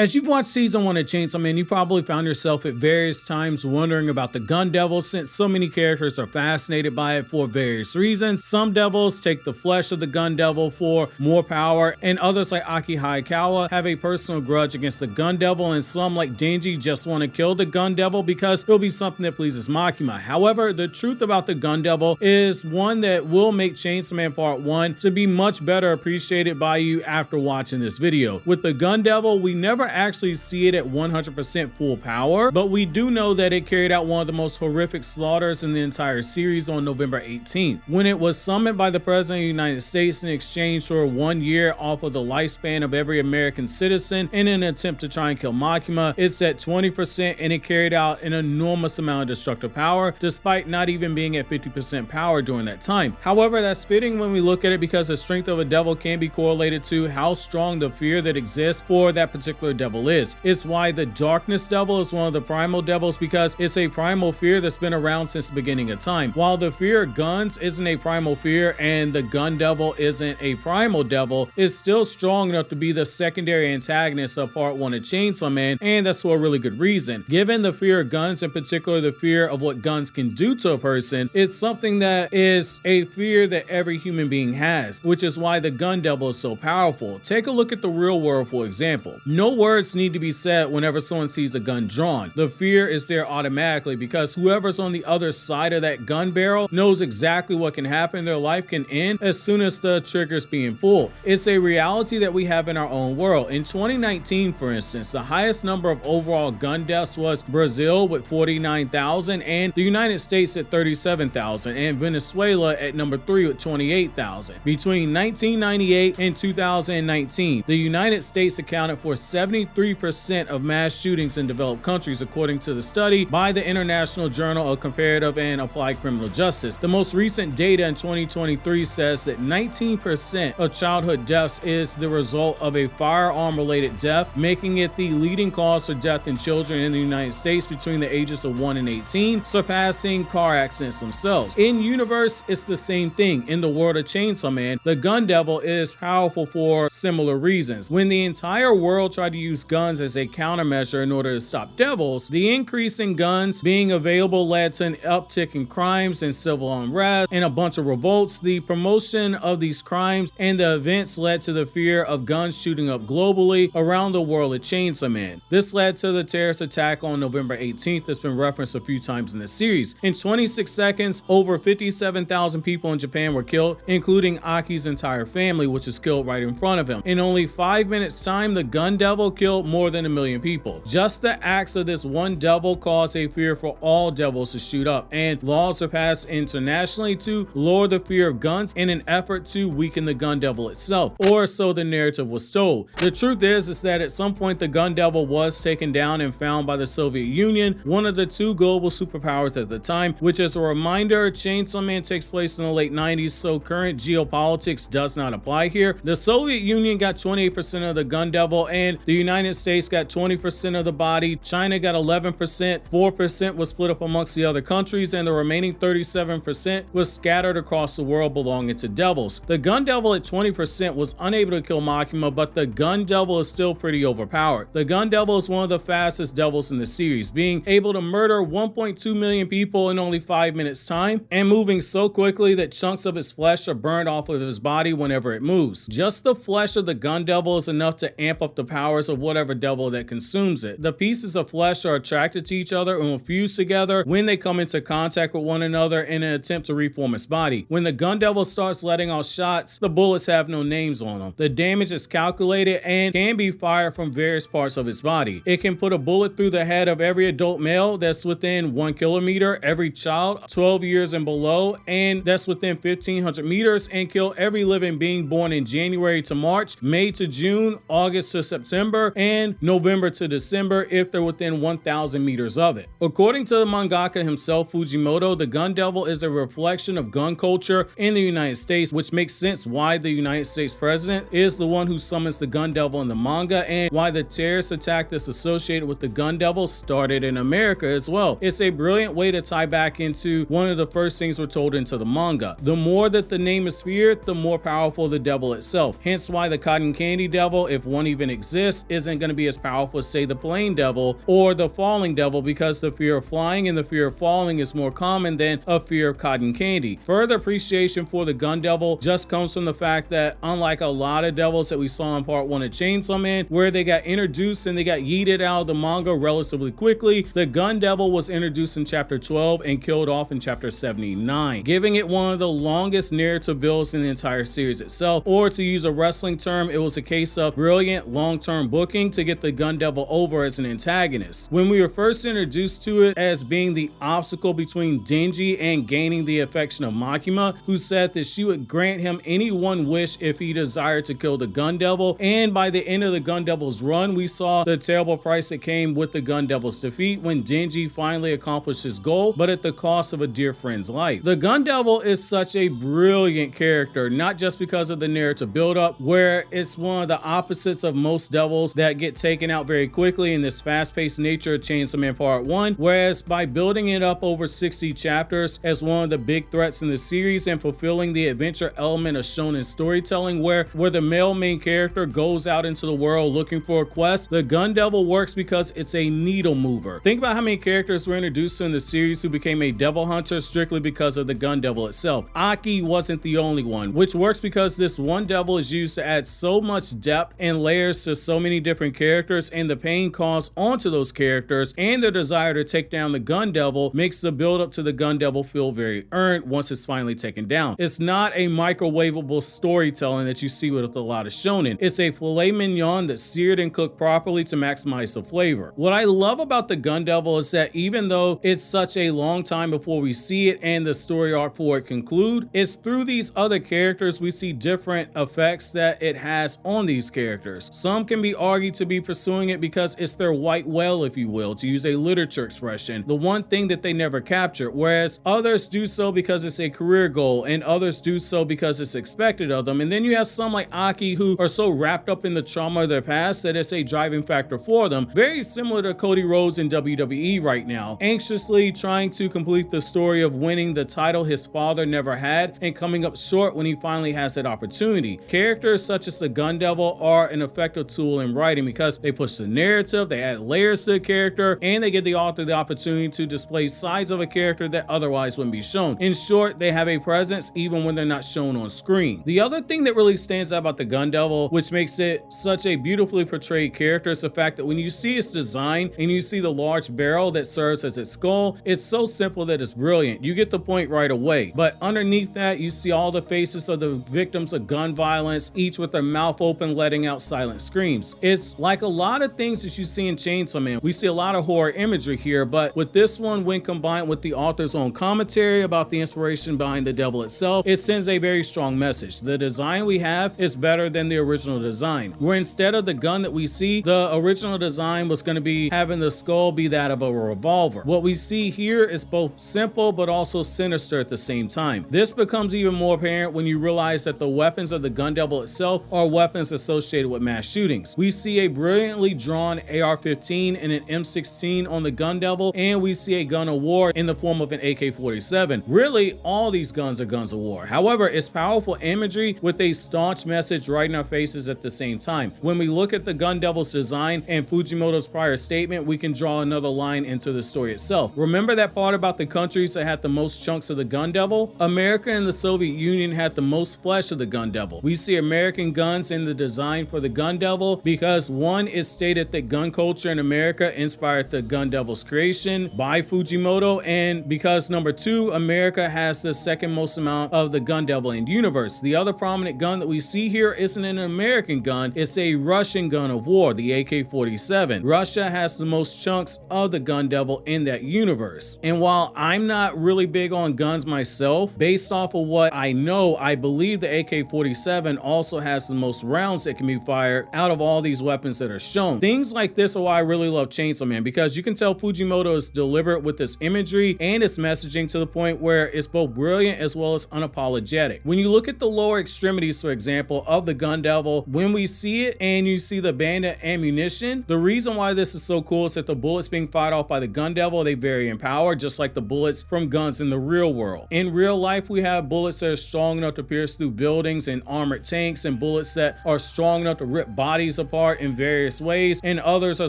As you've watched season 1 of Chainsaw Man, you probably found yourself at various times wondering about the gun devil, since so many characters are fascinated by it for various reasons. Some devils take the flesh of the gun devil for more power, and others like Aki Hayakawa have a personal grudge against the gun devil, and some like Denji just want to kill the gun devil because it'll be something that pleases Makima. However, the truth about the gun devil is one that will make Chainsaw Man Part 1 to be much better appreciated by you after watching this video. With the gun devil, we never actually see it at 100% full power, but we do know that it carried out one of the most horrific slaughters in the entire series on November 18th, when it was summoned by the President of the United States in exchange for 1 year off of the lifespan of every American citizen in an attempt to try and kill Makima. It's at 20% and it carried out an enormous amount of destructive power, despite not even being at 50% power during that time. However, that's fitting when we look at it, because the strength of a devil can be correlated to how strong the fear that exists for that particular devil is. It's why the darkness devil is one of the primal devils, because it's a primal fear that's been around since the beginning of time. While the fear of guns isn't a primal fear and the gun devil isn't a primal devil, it's still strong enough to be the secondary antagonist of Part 1 of Chainsaw Man, and that's for a really good reason. Given the fear of guns, in particular the fear of what guns can do to a person, it's something that is a fear that every human being has, which is why the gun devil is so powerful. Take a look at the real world, for example. No words need to be said whenever someone sees a gun drawn. The fear is there automatically, because whoever's on the other side of that gun barrel knows exactly what can happen. Their life can end as soon as the trigger's being pulled. It's a reality that we have in our own world. In 2019, for instance, the highest number of overall gun deaths was Brazil with 49,000, and the United States at 37,000, and Venezuela at number 3 with 28,000. Between 1998 and 2019, the United States accounted for 73% of mass shootings in developed countries, according to the study by the International Journal of Comparative and Applied Criminal Justice. The most recent data in 2023 says that 19% of childhood deaths is the result of a firearm-related death, making it the leading cause of death in children in the United States between the ages of 1 and 18, surpassing car accidents themselves. In universe, it's the same thing. In the world of Chainsaw Man, the gun devil is powerful for similar reasons. When the entire world tried to use guns as a countermeasure in order to stop devils, the increase in guns being available led to an uptick in crimes and civil unrest and a bunch of revolts. The promotion of these crimes and the events led to the fear of guns shooting up globally around the world of Chainsaw Man. This led to the terrorist attack on November 18th that's been referenced a few times in the series. In 26 seconds, over 57,000 people in Japan were killed, including Aki's entire family, which was killed right in front of him. In only 5 minutes time, the gun devil killed more than 1 million people. Just the acts of this one devil caused a fear for all devils to shoot up, and laws were passed internationally to lower the fear of guns in an effort to weaken the gun devil itself, or so the narrative was told. The truth is that at some point the gun devil was taken down and found by the Soviet Union, one of the two global superpowers at the time, which, as a reminder, Chainsaw Man takes place in the late 90s, so current geopolitics does not apply here. The Soviet Union got 28% of the gun devil, and the United States got 20% of the body. China got 11%, 4% was split up amongst the other countries, and the remaining 37% was scattered across the world belonging to devils. The gun devil at 20% was unable to kill Makima, but the gun devil is still pretty overpowered. The gun devil is one of the fastest devils in the series, being able to murder 1.2 million people in only 5 minutes time, and moving so quickly that chunks of his flesh are burned off of his body whenever it moves. Just the flesh of the gun devil is enough to amp up the powers of whatever devil that consumes it. The pieces of flesh are attracted to each other and will fuse together when they come into contact with one another in an attempt to reform its body. When the gun devil starts letting off shots, the bullets have no names on them. The damage is calculated and can be fired from various parts of its body. It can put a bullet through the head of every adult male that's within 1 kilometer, every child 12 years and below, and that's within 1,500 meters, and kill every living being born in January to March, May to June, August to September, and November to December if they're within 1,000 meters of it. According to the mangaka himself, Fujimoto, the gun devil is a reflection of gun culture in the United States, which makes sense why the United States president is the one who summons the gun devil in the manga, and why the terrorist attack that's associated with the gun devil started in America as well. It's a brilliant way to tie back into one of the first things we're told into the manga. The more that the name is feared, the more powerful the devil itself. Hence why the cotton candy devil, if one even exists, isn't going to be as powerful as, say, the plain devil or the falling devil, because the fear of flying and the fear of falling is more common than a fear of cotton candy. Further appreciation for the gun devil just comes from the fact that, unlike a lot of devils that we saw in part 1 of Chainsaw Man, where they got introduced and they got yeeted out of the manga relatively quickly, the gun devil was introduced in chapter 12 and killed off in chapter 79, giving it one of the longest narrative builds in the entire series itself. Or to use a wrestling term, it was a case of brilliant long-term booking to get the gun devil over as an antagonist. When we were first introduced to it as being the obstacle between Denji and gaining the affection of Makima, who said that she would grant him any one wish if he desired to kill the gun devil, and by the end of the gun devil's run, we saw the terrible price that came with the gun devil's defeat when Denji finally accomplished his goal, but at the cost of a dear friend's life. The gun devil is such a brilliant character, not just because of the narrative buildup, where it's one of the opposites of most devils that get taken out very quickly in this fast-paced nature of Chainsaw Man Part 1, whereas by building it up over 60 chapters as one of the big threats in the series and fulfilling the adventure element of shonen storytelling, where the male main character goes out into the world looking for a quest, the gun devil works because it's a needle mover. Think about how many characters were introduced in the series who became a devil hunter strictly because of the gun devil itself. Aki wasn't the only one, which works because this one devil is used to add so much depth and layers to so many different characters, and the pain caused onto those characters and their desire to take down the gun devil makes the build up to the gun devil feel very earned once it's finally taken down. It's not a microwavable storytelling that you see with a lot of shonen. It's a filet mignon that's seared and cooked properly to maximize the flavor. What I love about the gun devil is that even though it's such a long time before we see it and the story arc for it conclude, it's through these other characters we see different effects that it has on these characters. Some can be argued to be pursuing it because it's their white whale, if you will, to use a literature expression, the one thing that they never capture, whereas others do so because it's a career goal and others do so because it's expected of them. And then you have some like Aki who are so wrapped up in the trauma of their past that it's a driving factor for them, very similar to Cody Rhodes in WWE right now, anxiously trying to complete the story of winning the title his father never had and coming up short when he finally has that opportunity. Characters such as the gun devil are an effective tool in writing because they push the narrative, they add layers to the character, and they give the author the opportunity to display sides of a character that otherwise wouldn't be shown. In short, they have a presence even when they're not shown on screen. The other thing that really stands out about the gun devil, which makes it such a beautifully portrayed character, is the fact that when you see its design and you see the large barrel that serves as its skull, it's so simple that it's brilliant. You get the point right away. But underneath that, you see all the faces of the victims of gun violence, each with their mouth open, letting out silent screams. It's like a lot of things that you see in Chainsaw Man. We see a lot of horror imagery here, but with this one, when combined with the author's own commentary about the inspiration behind the devil itself, it sends a very strong message. The design we have is better than the original design, where instead of the gun that we see, the original design was going to be having the skull be that of a revolver. What we see here is both simple but also sinister at the same time. This becomes even more apparent when you realize that the weapons of the gun devil itself are weapons associated with mass shootings. We see a brilliantly drawn AR-15 and an M16 on the gun devil, and we see a gun of war in the form of an AK-47. Really, all these guns are guns of war. However, it's powerful imagery with a staunch message right in our faces at the same time. When we look at the gun devil's design and Fujimoto's prior statement, we can draw another line into the story itself. Remember that part about the countries that had the most chunks of the gun devil? America and the Soviet Union had the most flesh of the gun devil. We see American guns in the design for the gun devil because one, is stated that gun culture in America inspired the gun devil's creation by Fujimoto, and because number two, America has the second most amount of the gun devil in the universe. The other prominent gun that we see here isn't an American gun, it's a Russian gun of war, the AK-47. Russia has the most chunks of the gun devil in that universe. And while I'm not really big on guns myself, based off of what I know, I believe the AK-47 also has the most rounds that can be fired out of all these weapons that are shown. Things like this are why I really love Chainsaw Man, because you can tell Fujimoto is deliberate with this imagery and its messaging to the point where it's both brilliant as well as unapologetic. When you look at the lower extremities, for example, of the gun devil, when we see it and you see the bandit ammunition, the reason why this is so cool is that the bullets being fired off by the gun devil, they vary in power, just like the bullets from guns in the real world. In real life, we have bullets that are strong enough to pierce through buildings and armored tanks, and bullets that are strong enough to rip bodies apart apart in various ways, and others are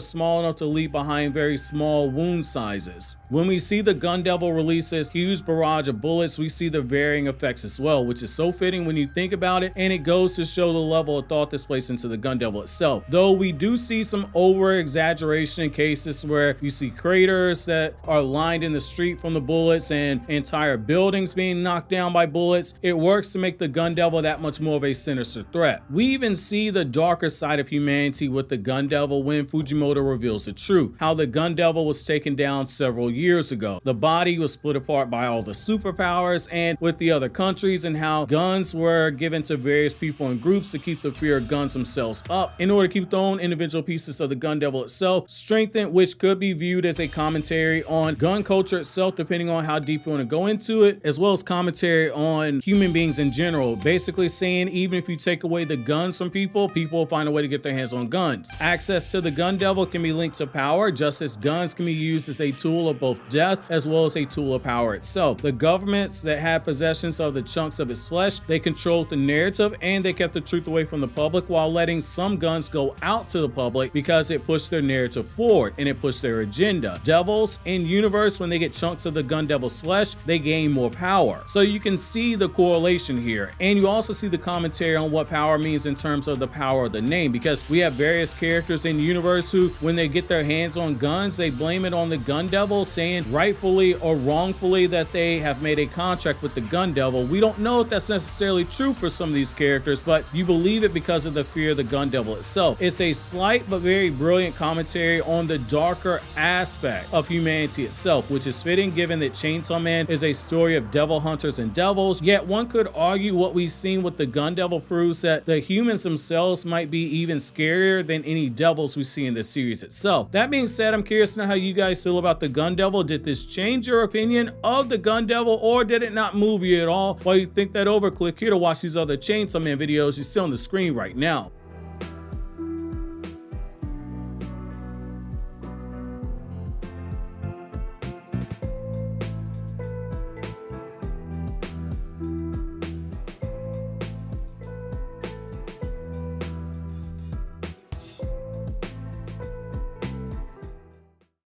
small enough to leave behind very small wound sizes. When we see the gun devil release this huge barrage of bullets, we see the varying effects as well, which is so fitting when you think about it, and it goes to show the level of thought that's placed into the gun devil itself. Though we do see some over exaggeration in cases where you see craters that are lined in the street from the bullets and entire buildings being knocked down by bullets, it works to make the gun devil that much more of a sinister threat. We even see the darker side of humanity with the gun devil when Fujimoto reveals the truth, how the gun devil was taken down several years ago. The body was split apart by all the superpowers and with the other countries, and how guns were given to various people and groups to keep the fear of guns themselves up in order to keep their own individual pieces of the gun devil itself strengthened, which could be viewed as a commentary on gun culture itself, depending on how deep you want to go into it, as well as commentary on human beings in general, basically saying even if you take away the guns from people, people will find a way to get their hands on guns. Access to the gun devil can be linked to power, just as guns can be used as a tool of both death as well as a tool of power itself. The governments that had possessions of the chunks of its flesh, they controlled the narrative and they kept the truth away from the public, while letting some guns go out to the public because it pushed their narrative forward and it pushed their agenda. Devils in universe, when they get chunks of the gun devil's flesh, they gain more power. So you can see the correlation here, and you also see the commentary on what power means in terms of the power of the name, because we have various characters in universe who, when they get their hands on guns, they blame it on the gun devil, saying rightfully or wrongfully that they have made a contract with the gun devil. We don't know if that's necessarily true for some of these characters, but you believe it because of the fear of the gun devil itself. It's a slight but very brilliant commentary on the darker aspect of humanity itself, which is fitting given that Chainsaw Man is a story of devil hunters and devils. Yet one could argue what we've seen with the gun devil proves that the humans themselves might be even scarier than any devils we see in the series itself. That being said, I'm curious to know how you guys feel about the gun devil. Did this change your opinion of the gun devil, or did it not move you at all? While you think that over, click here to watch these other Chainsaw Man videos you see on the screen right now.